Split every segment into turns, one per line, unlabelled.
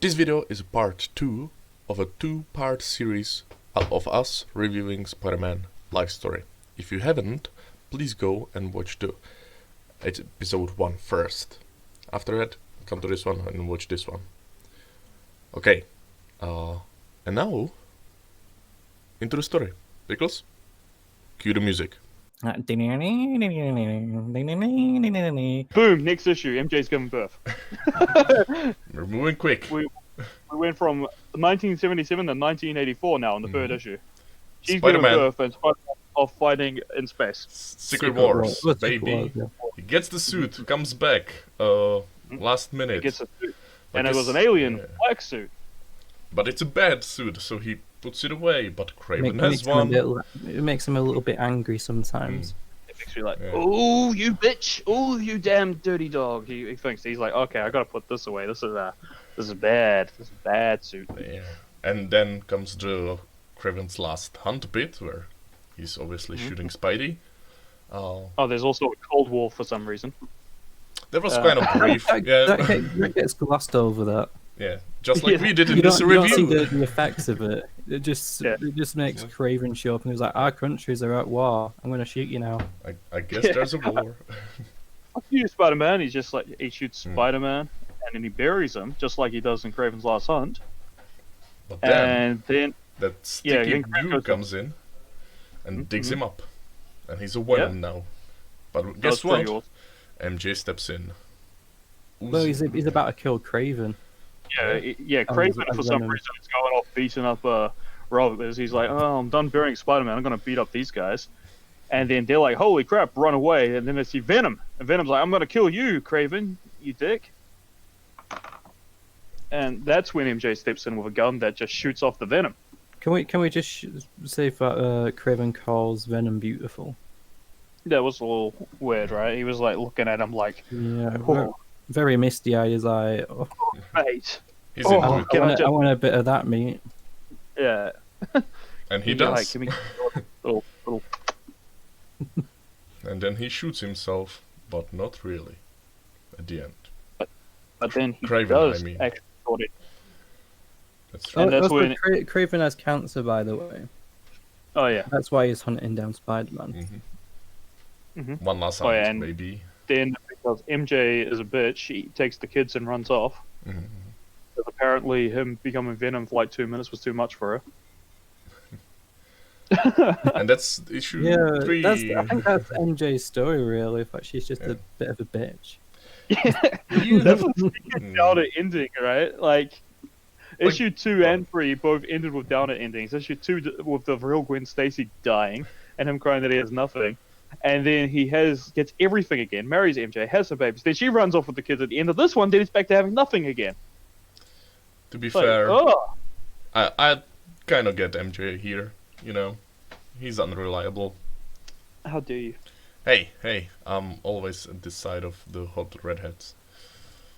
This video is part 2 of a 2-part series of us reviewing Spider-Man life story. If you haven't, please go and watch the episode 1 first. After that, come to this one and watch this one. Okay, and now, into the story. Pickles, cue the music.
Boom,
next issue, MJ's giving birth.
We're moving quick.
We went from 1977 to 1984 now in the third issue. She's
Spider-Man.
giving birth and Spider-Man off fighting in space.
Secret Wars,
Wars,
baby.
yeah.
He gets the suit, comes back, last minute.
He gets a suit.
But
And it was
this-
an alien
yeah.
black suit.
But it's a bad suit, so he puts it away. But Craven
Makes
has
him a
one.
it makes him a little bit angry sometimes.
It makes me like,
Yeah.
oh, you bitch. Oh, you damn dirty dog. He thinks, he's like, okay, I gotta put this away. This is bad. This is a bad suit.
Yeah. And then comes the Craven's last hunt bit, where he's obviously shooting Spidey.
Oh, there's also a Cold War for some reason.
That was kind of brief. Yeah,
That gets glossed over. That
yeah. Just like
Yeah.
we did in
you
this
don't, you don't see
review.
the effects of it. It just makes Craven show up and he's like, "Our countries are at war. I'm gonna shoot you now."
I guess there's a war.
Fuck you, Spider-Man. He's just like, he shoots Spider-Man and then he buries him, just like he does in Craven's Last Hunt.
But then
And then,
that
yeah,
sticky
then Craven
goo
goes-
comes in and digs him up, and he's a Venom now. But
that was
guess
pretty
what?
awesome.
MJ steps in.
Well, he's about to kill Craven.
Yeah, Craven,
as
for some
Venom.
reason, is going off beating up Robert. Because he's like, oh, I'm done burying Spider-Man. I'm going to beat up these guys. And then they're like, holy crap, run away. And then they see Venom. And Venom's like, I'm going to kill you, Craven, you dick. And that's when MJ steps in with a gun that just shoots off the Venom.
Can we just say that Craven calls Venom beautiful?
That was a little weird, right? He was like looking at him like,
Yeah,
oh,
very misty eyed. He's like, oh,
mate.
He's
Oh,
into it.
Can I just-
I want a bit of that meat.
Yeah.
And he
You're
does.
Like, give me little.
And then he shoots himself, but not really. At the end.
But then he
Craven,
does
I mean.
actually sort it.
That's true.
And that's
also,
when-
Craven has cancer, by the way.
Oh, yeah.
That's why he's hunting down Spider-Man.
One last
Oh, yeah,
hunt,
and-
maybe.
Then, because MJ is a bitch, he takes the kids and runs off.
Mhm.
Because apparently him becoming Venom for like 2 minutes was too much for her.
And that's issue
Yeah,
3.
I think that's MJ's story, really. But she's just
Yeah.
a bit of a bitch.
That's a
Mm.
downer ending, right? Like,
Like-
issue 2 and 3 both ended with downer endings. Issue 2 with the real Gwen Stacy dying and him crying that he has nothing. And then he gets everything again, marries MJ, has some babies. Then she runs off with the kids at the end of this one, then he's back to having nothing again.
To be
Like,
fair,
oh,
I kind of get MJ here, you know. He's unreliable.
how dare you?
Hey, I'm always at this side of the hot redheads.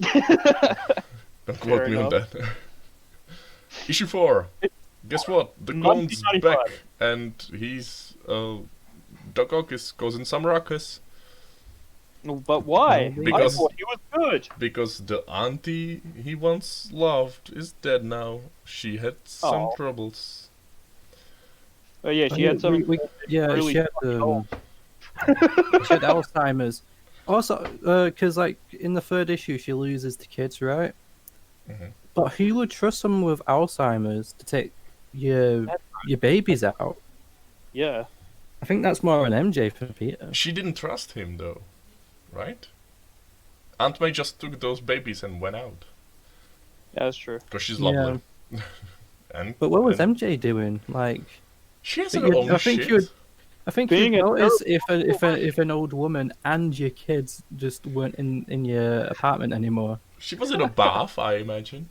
Don't quote
Fair
me on
enough.
that. Issue 4. Guess what? The clone's
1995.
back, and he's Doc Ock goes in some ruckus
No, but why?
Because-
I thought he was good.
because the auntie he once loved is dead now. She had some
Oh.
troubles.
Oh yeah, she had some. really
she had
fucking old.
she had Alzheimer's. Also, because like in the third issue, she loses the kids, right?
Mhm.
But who would trust someone with Alzheimer's to take your babies out?
Yeah.
I think that's more an MJ for Peter.
She didn't trust him though, right? Aunt May just took those babies and went out
Yeah, that's true.
because she's lovely. and
But what was
and
MJ doing? Like,
she has
but
her own
I think
shit.
you would. I think
Being
you'd
a
notice if an old woman and your kids just weren't in your apartment anymore.
She was in a bath, I imagine.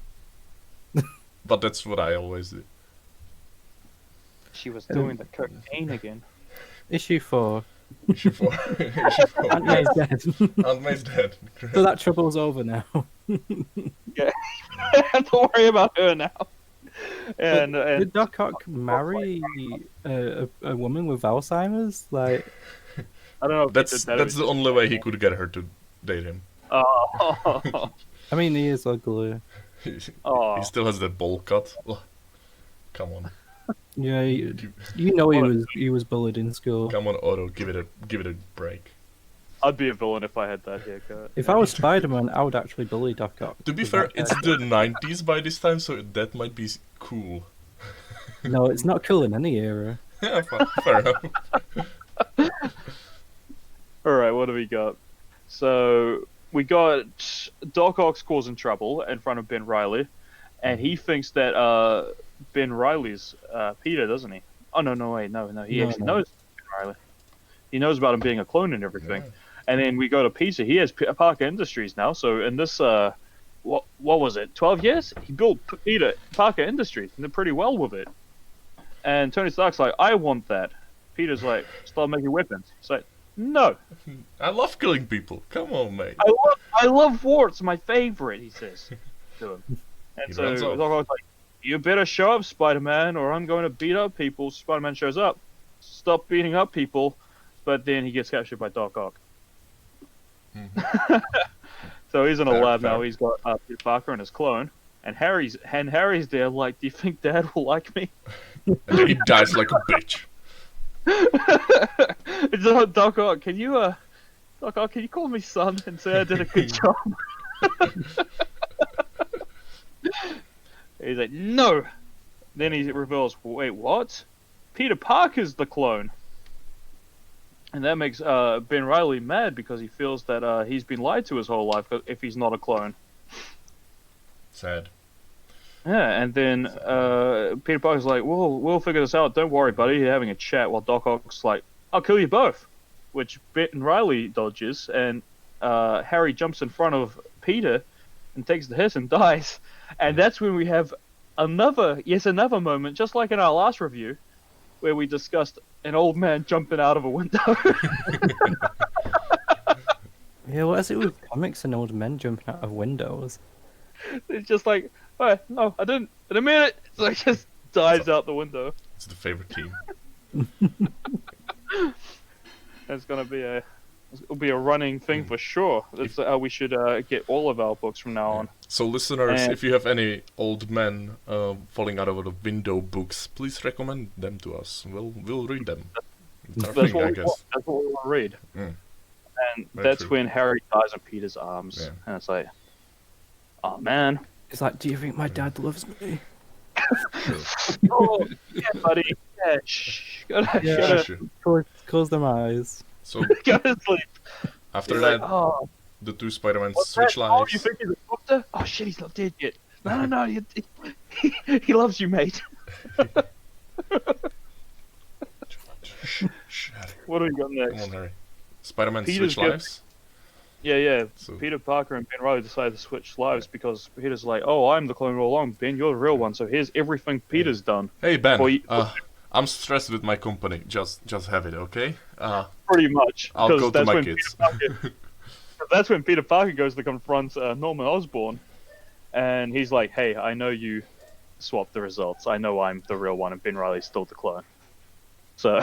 But that's what I always do.
She was doing the cocaine again.
Issue 4.
Issue 4. Issue 4.
Aunt May's dead.
Aunt May's dead.
So that trouble's over now.
Don't worry about her now. And
Did Doc Ock marry a woman with Alzheimer's? Like,
I don't know. If
That's the only way he could get her to date him.
Oh.
I mean, he is ugly.
Oh.
He still has that bowl cut. Ugh. Come on.
Yeah, you know he was bullied in school.
Come on, Otto, give it a break.
I'd be a villain if I had that haircut.
If I was Spider-Man, I would actually bully Doc Ock.
To be
with
fair,
that
it's
haircut.
the 90s by this time, so that might be cool.
No, it's not cool in any era.
Yeah, fair enough.
Alright, what do we got? So, we got Doc Ock's causing trouble in front of Ben Reilly, and he thinks that Ben Reilly's Peter, doesn't he? Oh, no, wait, no. He
No,
actually
no.
knows Ben Reilly. He knows about him being a clone and everything.
Yeah.
And then we go to Peter. He has Parker Industries now, so in this, what was it, 12 years? He built Parker Industries, and they're pretty well with it. And Tony Stark's like, I want that. Peter's like, start making weapons. He's like, no.
I love killing people. Come on, mate.
I love war. It's my favorite, he says to him. And
He
so
runs off.
Doc Ock's like, you better show up, Spider-Man, or I'm going to beat up people. Spider-Man shows up. Stop beating up people. But then he gets captured by Doc Ock.
Mhm.
So he's in a
Fair,
lab now.
fair.
He's got Peter Parker and his clone. And Harry's there like, do you think Dad will like me?
And then he dies like a bitch.
It's Doc Ock, can you call me son and say I did a good job? He's like, no. Then he reveals, wait, what? Peter Parker's the clone. And that makes Ben Reilly mad because he feels that he's been lied to his whole life if he's not a clone.
Sad.
Yeah, and then Peter Parker's like, we'll figure this out. Don't worry, buddy. You're having a chat while Doc Ock's like, I'll kill you both. Which Ben Reilly dodges, and Harry jumps in front of Peter and takes the hit and dies. And that's when we have another moment, just like in our last review, where we discussed an old man jumping out of a window.
Yeah, what is it with comics and old men jumping out of windows?
It's just like, oh, no, I didn't mean it. It's like just dives out the window.
It's the favorite team.
It'll be a running thing for sure. That's how we should get all of our books from now on.
So listeners,
And-
if you have any old men falling out of the window books, please recommend them to us. We'll read them. It's our
That's
thing, I
what,
guess.
that's what we want to read.
Mm.
And
Very
that's
true.
when Harry dies in Peter's arms.
Yeah.
And it's like, oh man.
It's like, do you think my dad loves me?
Oh, yeah, buddy. Yeah, shh. Gotta
Sure.
Close them eyes.
So
go to sleep.
after
He's
that,
like, oh,
the two Spider-Mans
what's
switch
that? Oh,
lives.
you think he's a doctor? Oh shit, he's not dead yet. No, he loves you, mate.
Shh, Harry.
What do we got
Come
next?
on, Harry. Spider-Man
Peter's
switch
gift-
lives.
Yeah.
So
Peter Parker and Ben Reilly decide to switch lives because Peter's like, oh, I'm the clone all along. Ben, you're the real one. So here's everything Peter's done.
hey Ben,
Well, you-
I'm stressed with my company. Just have it, okay?
Pretty much.
I'll go
'cause
to
that's
my
when
kids.
That's when Peter Parker goes to confront Norman Osborn, and he's like, "Hey, I know you swapped the results. I know I'm the real one, and Ben Reilly's still the clone." So,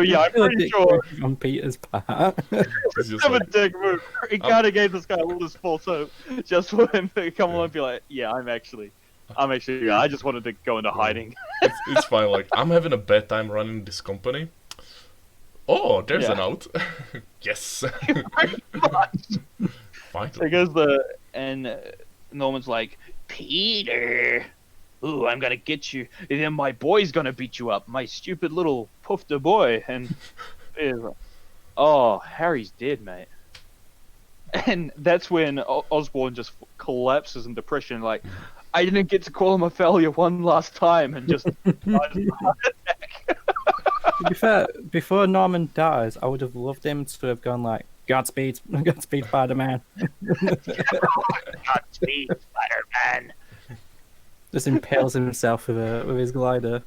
yeah, I'm pretty sure
On Peter's part.
It's just
it's a
like,
dick move. He kind of gave this guy all this false hope just for him to come along and be like, "Yeah, I'm actually. Yeah, I just wanted to go into hiding."
it's fine. Like I'm having a bad time running this company. Oh, there's
Yeah.
an out. Yes. Finally.
Because Norman's like, Peter, ooh, I'm gonna get you, and then my boy's gonna beat you up, my stupid little poofter boy. And Peter's like, oh, Harry's dead, mate. And that's when Osborn just collapses in depression, like, I didn't get to call him a failure one last time, and just dies of a heart attack.
To be fair, before Norman dies, I would have loved him to have gone like, Godspeed, Spider-Man.
Godspeed, Spider-Man.
Just impales himself with his glider.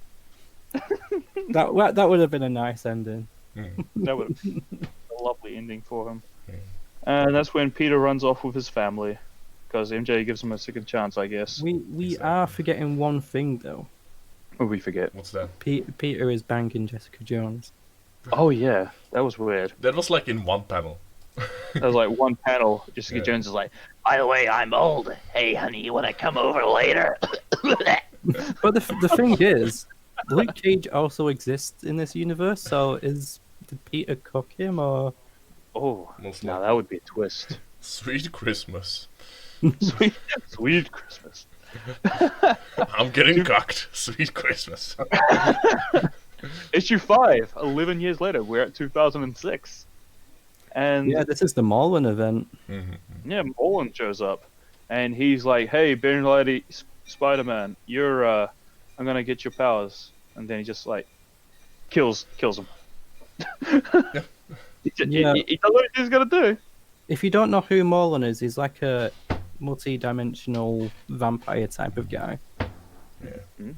That would have been a nice ending.
That would have been a lovely ending for him.
Yeah.
And that's when Peter runs off with his family, because MJ gives him a second chance, I guess.
We are forgetting one thing though.
What we forget?
What's that?
Peter is banging Jessica Jones.
Oh yeah, that was weird.
That was like in one panel.
That was like one panel. Jessica
Yeah.
Jones is like,
By the way, I'm old. Hey, honey, you want to come over later?
But the thing is, Luke Cage also exists in this universe. So did Peter cook him or?
Oh,
Most
now
likely.
that would be a twist.
Sweet Christmas.
Sweet, sweet Christmas.
I'm getting cocked. Sweet Christmas.
Issue 5, 11 years later, we're at 2006. And
Yeah, this is the Marlin event.
yeah, Mullen shows up. And he's like, hey, Ben Lady, Spider-Man, I'm gonna get your powers. And then he just, like, kills him.
Yeah.
He does what he's gonna do.
If you don't know who Marlin is, he's like a multi-dimensional vampire type of guy.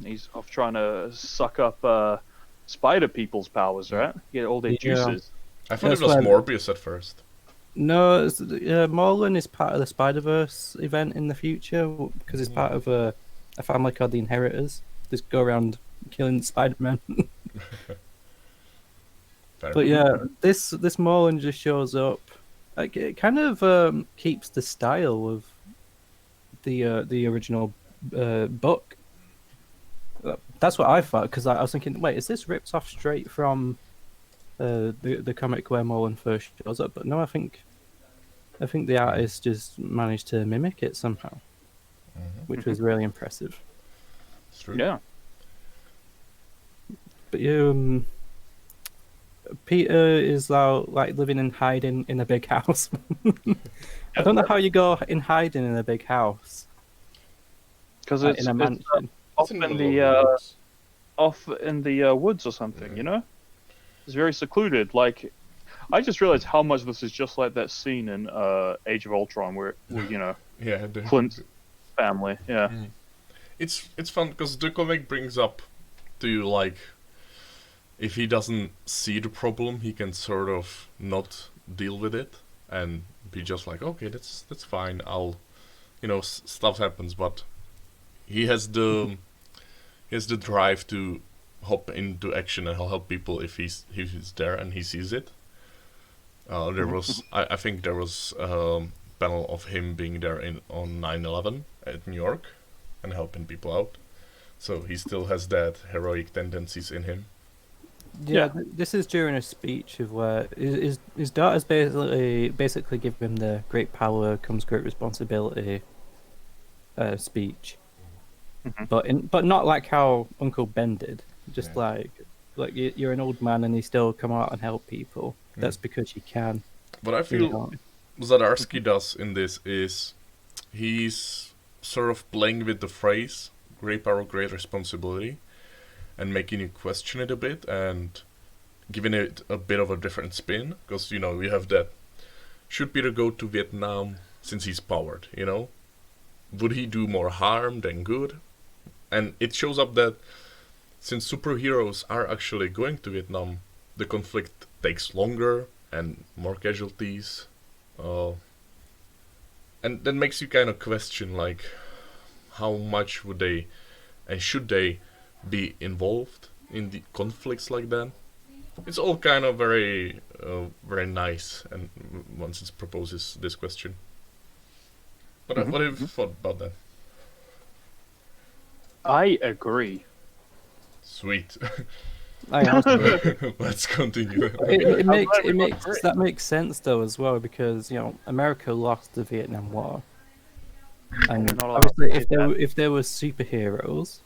He's off trying to suck up spider people's powers, right? Get all their
Yeah.
juices.
I thought
That's
it was
why-
Morbius at first.
No, Marlin is part of the Spider-Verse event in the future because it's part of a family called the Inheritors. Just go around killing Spider-Man.
Fair.
But yeah, this Marlin just shows up. Like it kind of keeps the style of the original book. That's what I thought because I was thinking, wait, is this ripped off straight from the comic where Marlin first shows up? But no, I think the artist just managed to mimic it somehow, which was really impressive.
It's true.
Yeah.
But Peter is now like living in hiding in a big house. I don't know how you go in hiding in a big house,
Because
like,
it's
in a mansion.
off
It's
in
the
the
middle of woods.
off in the woods or something, you know? It's very secluded. Like, I just realized how much this is just like that scene in Age of Ultron where you know,
Yeah,
Clint's family. Yeah.
it's fun because the comic brings up to you like if he doesn't see the problem, he can sort of not deal with it and be just like, okay, that's fine. I'll, stuff happens, but he has the drive to hop into action and he'll help people if he's there and he sees it. There was, I think there was a panel of him being there on 9/11 at New York and helping people out. So he still has that heroic tendencies in him.
Yeah, this is during a speech of where his daughter's basically give him the great power comes great responsibility speech, but not like how Uncle Ben did. Just like you're an old man and you still come out and help people. That's because you can.
What I
You
feel
know?
Zadarsky does in this is he's sort of playing with the phrase "great power, great responsibility," and making you question it a bit and giving it a bit of a different spin. Because we have that: should Peter go to Vietnam since he's powered? Would he do more harm than good? And it shows up that since superheroes are actually going to Vietnam, the conflict takes longer and more casualties. And that makes you kind of question, like, how much would they and should they be involved in the conflicts like that? It's all kind of very, very nice, and once it proposes this question. What have you thought about that?
I agree.
Sweet.
I also,
Let's continue.
it makes
glad we both agree.
that makes sense though as well because America lost the Vietnam War, and
We're not allowed
obviously
to say
if there were superheroes,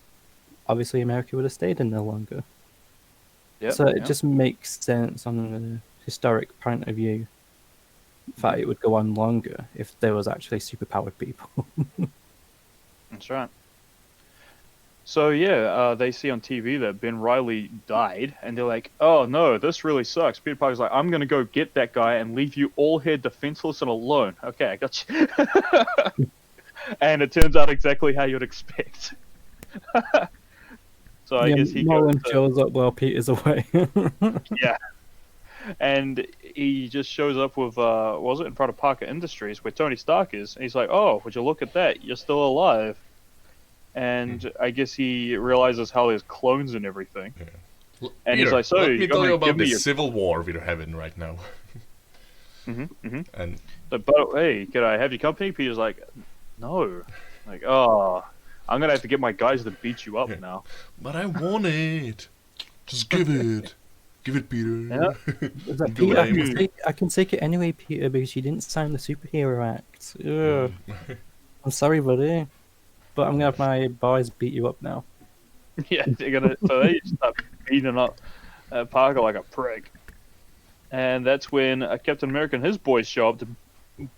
obviously America would have stayed in there longer.
Yep,
So it
yep.
just makes sense on a historic point of view that it would go on longer if there was actually superpowered people.
That's right. So yeah, they see on TV that Ben Reilly died, and they're like, "Oh no, this really sucks." Peter Parker's like, "I'm gonna go get that guy and leave you all here defenseless and alone." Okay, I got you. And it turns out exactly how you'd expect. So I guess he
Nolan
goes to-
shows up while Peter's away.
yeah, and he just shows up with was it in front of Parker Industries where Tony Stark is, and he's like, "Oh, would you look at that? You're still alive." And I guess he realizes how there's clones and everything. And he's
Peter,
like, "So
let
you're
me tell
gonna
you about
give me
this
your-"
civil war we're having right now. And
But hey, can I have your company? Peter's like, no. Like, oh, I'm gonna have to get my guys to beat you up now.
but I want it. Just give it. Give it, Peter.
Yeah.
Was that,
Be
Peter,
lame.
I can take it anyway, Peter, because you didn't sign the superhero act. Ugh. I'm sorry, buddy, but I'm gonna have my boys beat you up now.
Yeah, they're gonna. So they start beating up Parker like a prick, and that's when Captain America and his boys show up to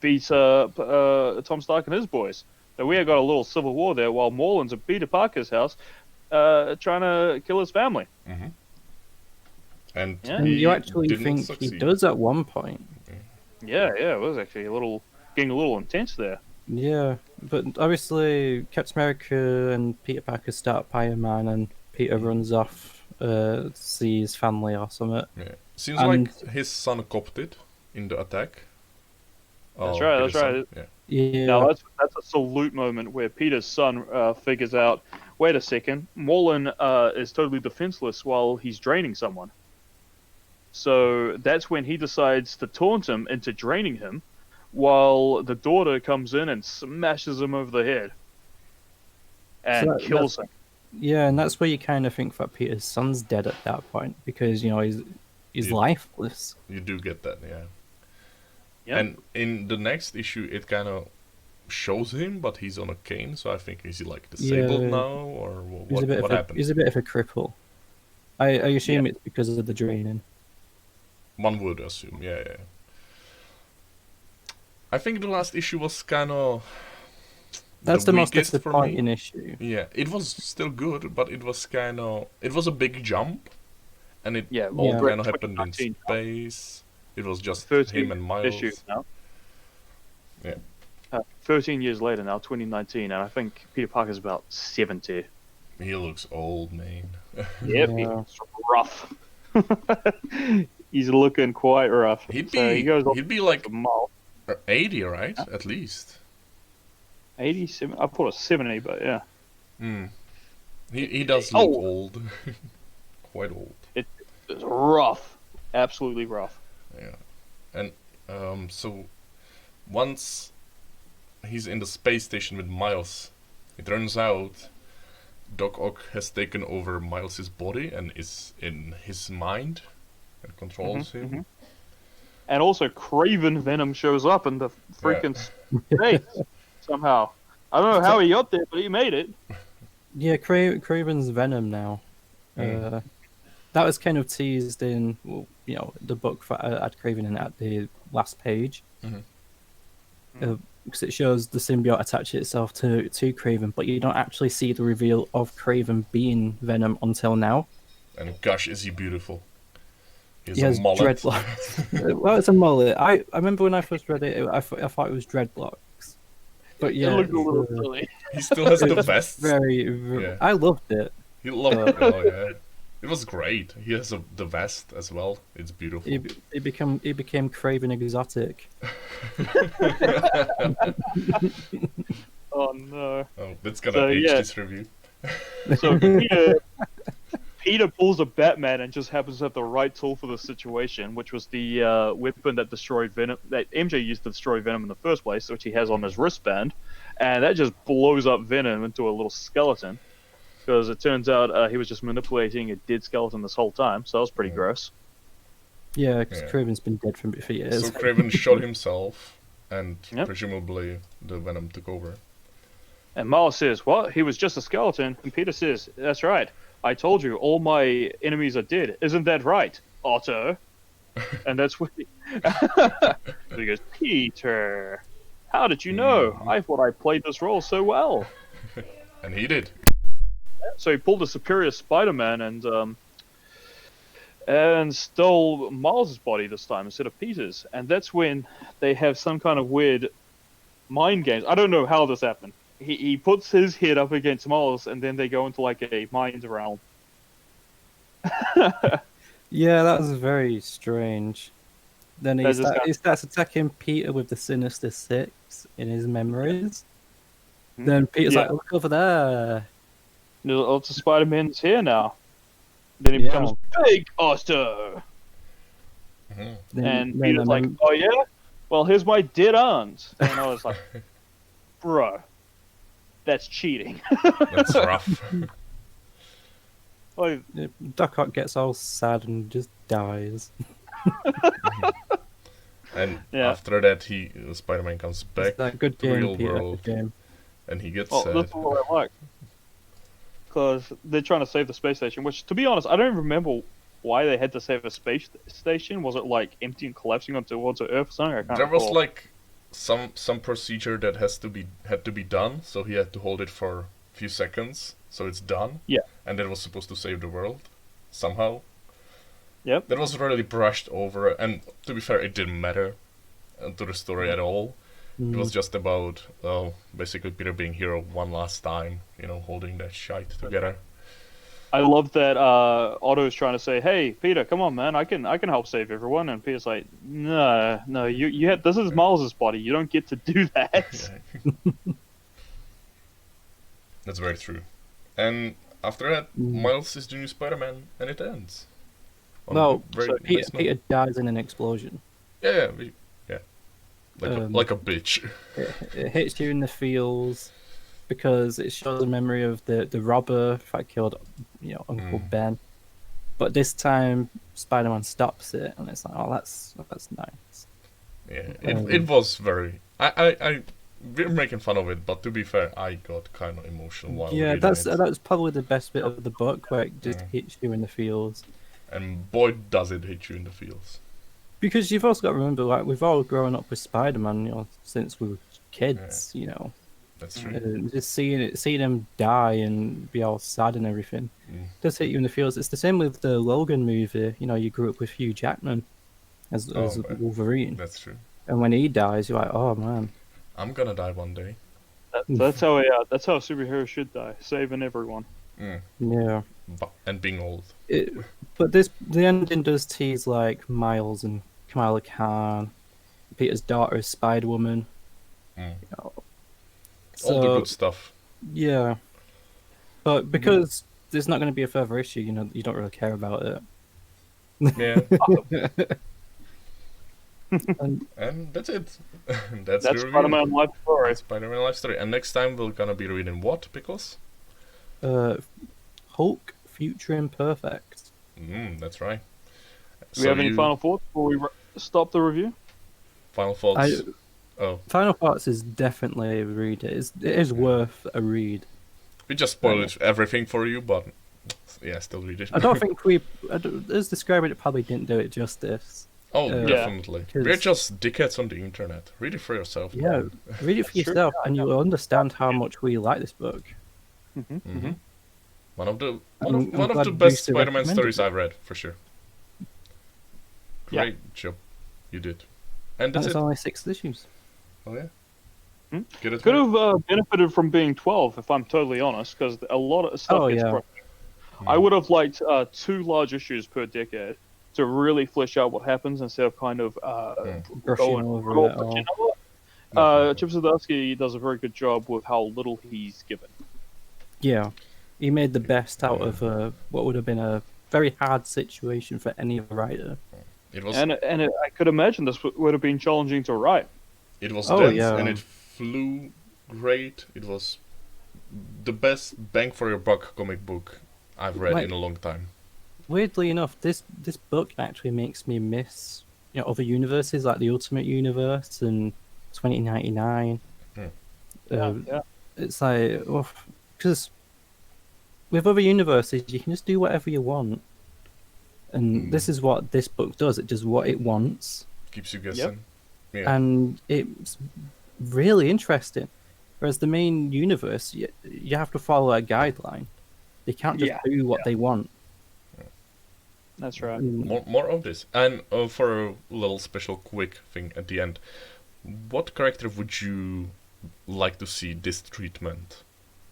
beat Tom Stark and his boys. So we have got a little civil war there while Morland's at Peter Parker's house, trying to kill his family.
And
Yeah.
And
he
you actually
didn't
think
succeed.
he does at one point.
Yeah, it was actually getting a little intense there.
Yeah, but obviously Captain America and Peter Parker start Iron Man, and Peter runs off to see his family or something.
Yeah. Seems
And-
like his son copped it in the attack.
That's
Oh,
right,
Peter's
that's right.
son. Yeah.
Yeah,
Now that's a salute moment where Peter's son figures out, wait a second, Morlun is totally defenseless while he's draining someone. So that's when he decides to taunt him into draining him, while the daughter comes in and smashes him over the head and
So
kills him.
yeah, and that's where you kind of think that Peter's son's dead at that point because he's
Yeah.
lifeless.
You do get that, yeah.
Yep.
And in the next issue, it kind of shows him, but he's on a cane. So I think is he like disabled
Yeah.
now, or
He's
what?
a bit
What
of
happened?
he's a bit of a cripple. I assume it's because of the draining.
One would assume, yeah. I think the last issue was kind of.
That's the most
weakest for me.
disappointing issue.
Yeah, it was still good, but it was kind of. It was a big jump, and it
Yeah,
all
Yeah.
kind of happened in
2019
space. It was just
13
him and Miles.
issue now.
Yeah.
13 years later now, 2019, and I think Peter Parker's about 70.
He looks old, man.
Yep,
Yeah.
he's rough. He's looking quite rough.
He'd
So he goes off
he'd be like
to Miles.
80, right? At least.
87. I put a 70, but yeah.
Hmm. He does look
Oh.
old. Quite old.
It's rough. Absolutely rough.
Yeah. And so once he's in the space station with Miles, it turns out Doc Ock has taken over Miles's body and is in his mind and controls him.
And also, Craven Venom shows up in the freaking space somehow. I don't know how he got there, but he made it.
Yeah, Craven's Venom now. That was kind of teased in, the book for at Craven and at the last page. Because it shows the symbiote attach itself to Craven, but you don't actually see the reveal of Craven being Venom until now.
And gosh, is he beautiful.
He has
a mullet.
dreadlocks. Well, it's a mullet. I remember when I first read it, I thought it was dreadlocks. But yeah,
It looked a
it's,
little silly.
He still has the
it's
vest.
very.
Yeah.
I loved it.
He loved it. Oh, yeah. It was great. He has the vest as well. It's beautiful.
He became Craven exotic.
Oh no.
Oh, that's gonna
So,
age
yeah.
this review.
So Peter pulls a Batman and just happens to have the right tool for the situation, which was the weapon that destroyed Venom, that MJ used to destroy Venom in the first place, which he has on his wristband, and that just blows up Venom into a little skeleton. Because it turns out he was just manipulating a dead skeleton this whole time, so that was pretty gross.
Yeah, because
Yeah.
Craven's been dead for years.
So Craven shot himself, and
Yep.
presumably the Venom took over.
And Miles says, "What? He was just a skeleton." And Peter says, "That's right. I told you, all my enemies are dead. Isn't that right, Otto?" And that's what he goes, "Peter, how did you know? I thought I played this role so well."
And he did.
So he pulled a superior Spider-Man and stole Miles' body this time instead of Peter's. And that's when they have some kind of weird mind games. I don't know how this happened. He puts his head up against Miles, and then they go into like a mind realm.
Yeah, that was very strange. Then
That just
he starts attacking Peter with the Sinister Six in his memories.
Hmm?
Then Peter's
Yeah.
like, "Look over there."
There's lots of Spider-Man's here now. Then he
Yeah.
becomes Big Otto.
Mhm.
Then,
And
then
Peter's like, "Oh yeah? well, here's my dead aunt. And I was like, bro, that's cheating.
That's rough.
Like,
Doc Ock gets all sad and just dies.
And
Yeah.
after that, Spider-Man comes back
It's that good
to the
game,
real
Peter.
world,
Good game.
and he gets
well,
sad.
that's what I like. Because they're trying to save the space station, which, to be honest, I don't even remember why they had to save a space station. Was it like empty and collapsing towards the Earth or something? I can't
There was
recall.
like some procedure that had to be done, so he had to hold it for a few seconds, so it's done.
Yeah.
And that was supposed to save the world, somehow.
Yep.
That was really brushed over, and to be fair, it didn't matter to the story at all. It was just about, basically Peter being hero one last time, holding that shite together.
I love that Otto's trying to say, "Hey, Peter, come on, man, I can help save everyone," and Peter's like, "No, you had this is Miles's body. You don't get to do that."
Yeah. That's very true. And after that, Miles is the new Spider-Man, and it ends. On a
Well,
very
so
nice note.
Peter dies in an explosion.
Yeah. Like a bitch.
It hits you in the feels because it shows a memory of the robber that killed, Uncle Ben. But this time, Spider-Man stops it, and it's like, oh, that's nice.
Yeah, it was very. We're making fun of it, but to be fair, I got kind of emotional while
Yeah,
reading
that's
it.
probably the best bit of the book where it just hits you in the feels.
And boy, does it hit you in the feels.
Because you've also got to remember, like, we've all grown up with Spider-Man, since we were kids,
That's true.
Just seeing him die and be all sad and everything does hit you in the feels. It's the same with the Logan movie. You grew up with Hugh Jackman as Wolverine,
That's true.
and when he dies, you're like, oh man.
I'm gonna die one day.
That's how a superhero should die, saving everyone.
Yeah.
And being old.
But the ending does tease like Miles and Kamala Khan, Peter's daughter is Spider-Woman.
All the good stuff.
Yeah. But because there's not going to be a further issue, you don't really care about it.
Yeah.
And
And that's it. That's
That's
the review.
Spider-Man life story.
That's Spider-Man life story. And next time we're gonna be reading what? Because?
Hulk Future Imperfect.
That's right.
Do we have any final thoughts before we stop the review?
final thoughts?
Final Thoughts is definitely a read. It is worth a read.
We just spoiled everything for you, but yeah, still read it.
I don't think as described it probably didn't do it justice.
Oh,
Yeah.
definitely.
'Cause-
We're just dickheads on the internet. Read it for yourself.
Yeah,
man.
read it for yourself, and you'll understand how much we like this book.
One of the
I'm
one of
glad
the best
Lucy
Spider-Man
recommended
stories
it.
I've read, for sure.
Yeah.
Great job, you did. And that's
That's
it.
only 6 issues.
Oh yeah.
Hmm?
Get it.
Could
right?
have benefited from being 12, if I'm totally honest, because a lot of stuff
Oh,
gets
yeah.
broken. I would have liked 2 large issues per decade to really flesh out what happens instead of kind of
Brushing
going
over
overall.
it
But
all.
you know what? Chip Zdarsky does a very good job with how little he's given.
Yeah, he made the best out of what would have been a very hard situation for any other writer.
It was
I could imagine this would have been challenging to write.
it was
Oh,
dense
yeah.
and it flew great. It was the best bang for your buck comic book I've read
Like-
in a long time.
Weirdly enough, this book actually makes me miss other universes like the Ultimate Universe and 2099.
Yeah.
It's like because with other universes you can just do whatever you want, and this is what this book does. It does what it wants,
Keeps you guessing. Yeah.
and it's really interesting. Whereas the main universe, you have to follow a guideline. They can't just do what they want.
That's right.
And
More of this. And for a little special quick thing at the end, what character would you like to see this treatment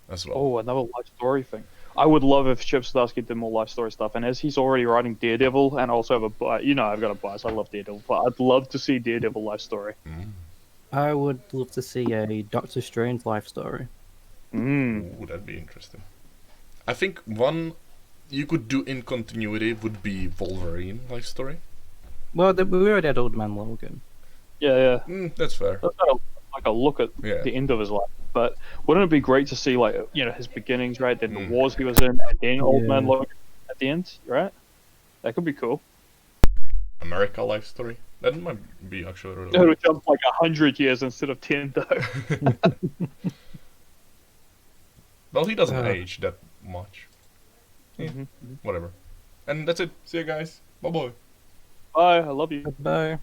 as well?
Oh, another life story thing. I would love if Chip Zdarsky did more life story stuff. And as he's already writing Daredevil, and also have a bias, I've got a bias. I love Daredevil, but I'd love to see Daredevil life story.
I would love to see a Doctor Strange life story.
Ooh, that'd be interesting. I think one you could do in continuity would be Wolverine life story.
Well, we already had Old Man Logan.
Yeah.
That's fair.
That's kind of like a look at
Yeah.
the end of his life. But wouldn't it be great to see, like, his beginnings, right? Then the
Mm.
wars he was in, and then Old Man
Yeah.
Logan at the end, right? That could be cool.
America life story. That might be actually really
It
good.
would jump like 100 years instead of 10, though.
Well, he doesn't
Uh.
age that much. Yeah,
Mhm.
whatever. And that's it. See you guys. Bye bye.
Bye. I love you.
Bye.